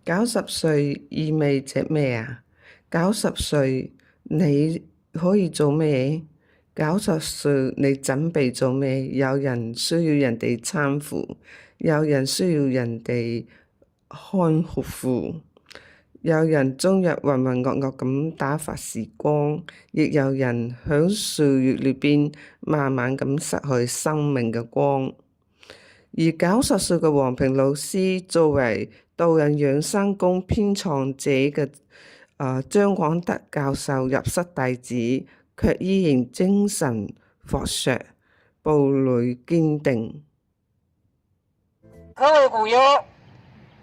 90歲意味着咩啊？90歲你可以做咩？90歲你準備做咩？有人需要人哋攙扶，有人需要人哋看護，有人終日渾渾噩噩咁打發時光，亦有人喺歲月裏邊慢慢咁失去生命嘅光。而90歲嘅黃平老師作為導引養生功編創者嘅張廣德教授入室弟子，卻依然精神矍鑠，步履堅定。各位工友，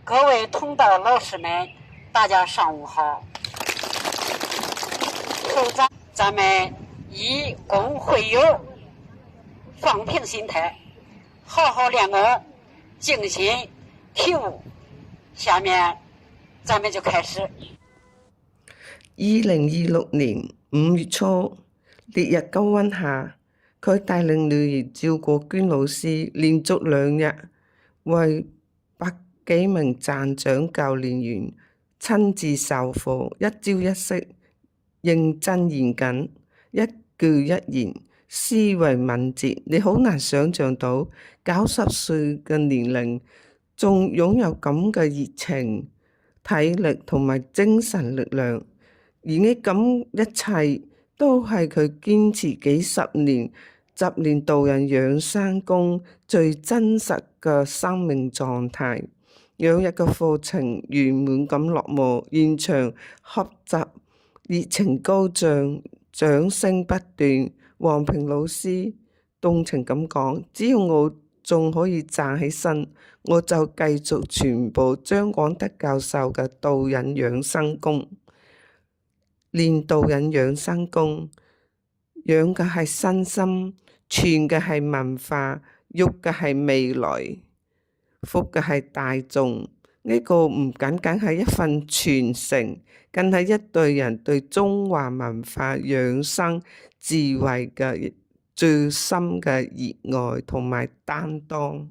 各位同道老師們，大家上午好。首先，咱們以工會友，放平心態，好好練功，靜心體悟。下面咱們就開始。2026年5月初，烈日高溫下，佢帶領女兒趙國娟老師連續2日為百幾名站長教練員親自授課，一招一式認真嚴謹，一句一言思維敏捷。你好難想象到90歲嘅年齡仲擁有咁嘅熱情、體力同埋精神力量，而呢咁一切都係佢堅持幾十年習練導引養生功最真實嘅生命狀態。2日嘅課程圓滿咁落幕，現場學習熱情高漲，掌聲不斷。黃平老師動情咁講：只要我仲可以站起身，我就繼續傳播張廣德教授嘅導引養生功。練導引養生功，養嘅係身心，傳嘅係文化，育嘅係未來，福嘅係大眾。呢個唔僅僅係一份傳承，更係一隊人對中華文化養生智慧嘅最深嘅熱愛同埋擔當。